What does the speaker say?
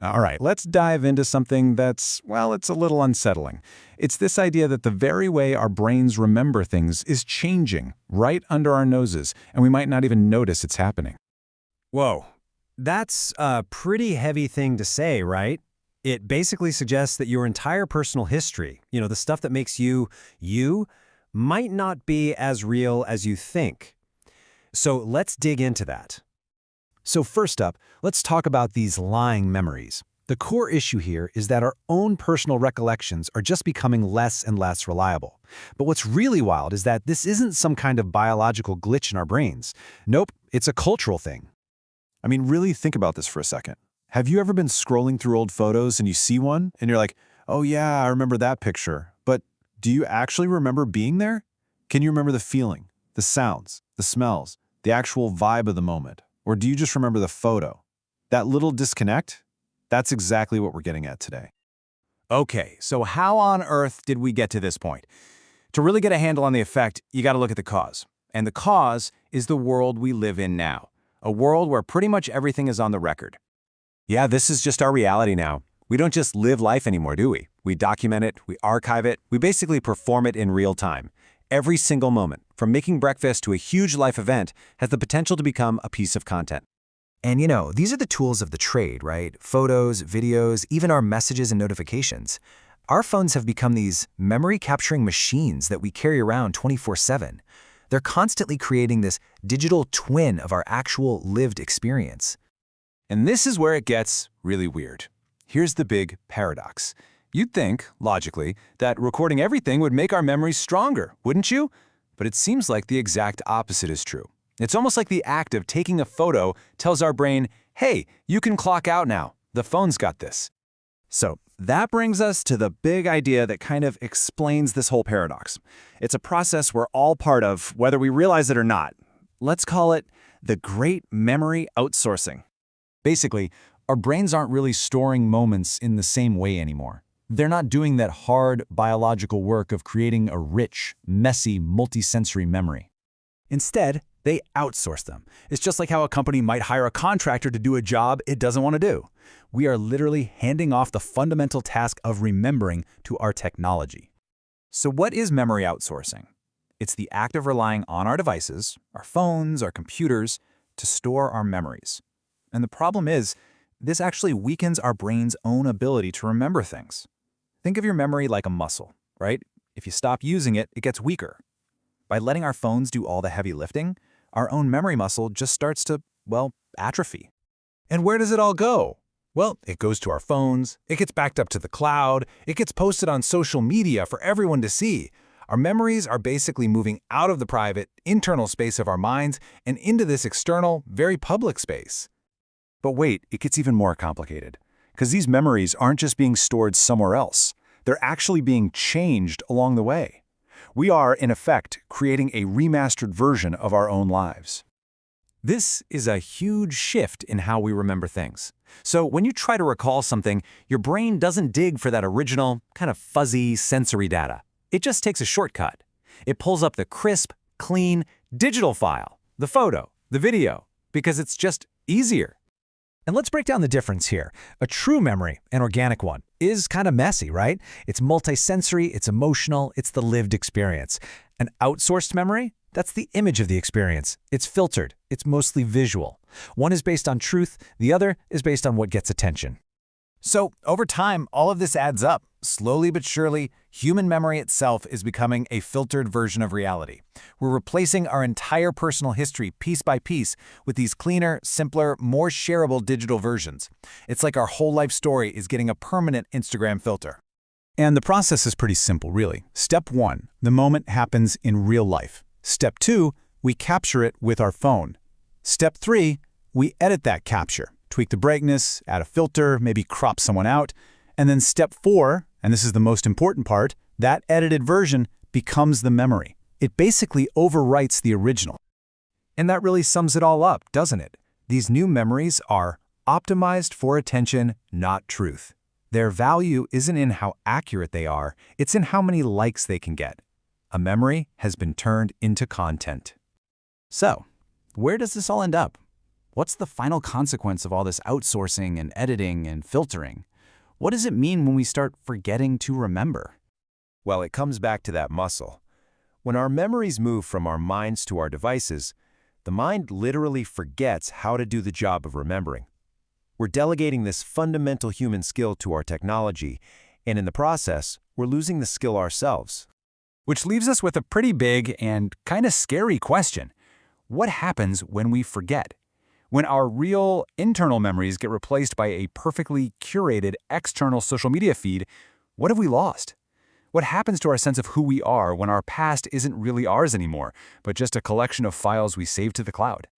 All right, let's dive into something that's, well, it's a little unsettling. It's this idea that the very way our brains remember things is changing right under our noses, and we might not even notice it's happening. Whoa, that's a pretty heavy thing to say, right? It basically suggests that your entire personal history, the stuff that makes you, you, might not be as real as you think. So let's dig into that. So first up, let's talk about these lying memories. The core issue here is that our own personal recollections are just becoming less and less reliable. But what's really wild is that this isn't some kind of biological glitch in our brains. Nope, it's a cultural thing. I mean, really think about this for a second. Have you ever been scrolling through old photos and you see one and you're like, oh yeah, I remember that picture. But do you actually remember being there? Can you remember the feeling, the sounds, the smells, the actual vibe of the moment? Or do you just remember the photo? That little disconnect? That's exactly what we're getting at today. Okay, so how on earth did we get to this point? To really get a handle on the effect, you got to look at the cause. And the cause is the world we live in now. A world where pretty much everything is on the record. Yeah, this is just our reality now. We don't just live life anymore, do we? We document it, we archive it, we basically perform it in real time. Every single moment, from making breakfast to a huge life event, has the potential to become a piece of content. And these are the tools of the trade, right? Photos, videos, even our messages and notifications. Our phones have become these memory-capturing machines that we carry around 24/7. They're constantly creating this digital twin of our actual lived experience. And this is where it gets really weird. Here's the big paradox. You'd think, logically, that recording everything would make our memories stronger, wouldn't you? But it seems like the exact opposite is true. It's almost like the act of taking a photo tells our brain, hey, you can clock out now. The phone's got this. So that brings us to the big idea that kind of explains this whole paradox. It's a process we're all part of, whether we realize it or not. Let's call it the great memory outsourcing. Basically, our brains aren't really storing moments in the same way anymore. They're not doing that hard biological work of creating a rich, messy, multisensory memory. Instead, they outsource them. It's just like how a company might hire a contractor to do a job it doesn't want to do. We are literally handing off the fundamental task of remembering to our technology. So what is memory outsourcing? It's the act of relying on our devices, our phones, our computers, to store our memories. And the problem is, this actually weakens our brain's own ability to remember things. Think of your memory like a muscle, right? If you stop using it, it gets weaker. By letting our phones do all the heavy lifting, our own memory muscle just starts to, well, atrophy. And where does it all go? Well, it goes to our phones, it gets backed up to the cloud, it gets posted on social media for everyone to see. Our memories are basically moving out of the private, internal space of our minds and into this external, very public space. But wait, it gets even more complicated. Because these memories aren't just being stored somewhere else. They're actually being changed along the way. We are, in effect, creating a remastered version of our own lives. This is a huge shift in how we remember things. So when you try to recall something, your brain doesn't dig for that original, kind of fuzzy sensory data. It just takes a shortcut. It pulls up the crisp, clean, digital file, the photo, the video, because it's just easier. And let's break down the difference here. A true memory, an organic one, is kind of messy, right? It's multisensory, it's emotional, it's the lived experience. An outsourced memory, that's the image of the experience. It's filtered, it's mostly visual. One is based on truth, the other is based on what gets attention. So, over time, all of this adds up. Slowly but surely, human memory itself is becoming a filtered version of reality. We're replacing our entire personal history piece by piece with these cleaner, simpler, more shareable digital versions. It's like our whole life story is getting a permanent Instagram filter. And the process is pretty simple, really. Step 1, the moment happens in real life. Step 2, we capture it with our phone. Step 3, we edit that capture. Tweak the brightness, add a filter, maybe crop someone out. And then step 4, and this is the most important part, that edited version becomes the memory. It basically overwrites the original. And that really sums it all up, doesn't it? These new memories are optimized for attention, not truth. Their value isn't in how accurate they are, it's in how many likes they can get. A memory has been turned into content. So, where does this all end up? What's the final consequence of all this outsourcing and editing and filtering? What does it mean when we start forgetting to remember? Well, it comes back to that muscle. When our memories move from our minds to our devices, the mind literally forgets how to do the job of remembering. We're delegating this fundamental human skill to our technology, and in the process, we're losing the skill ourselves. Which leaves us with a pretty big and kind of scary question. What happens when we forget? When our real internal memories get replaced by a perfectly curated external social media feed, what have we lost? What happens to our sense of who we are when our past isn't really ours anymore, but just a collection of files we saved to the cloud?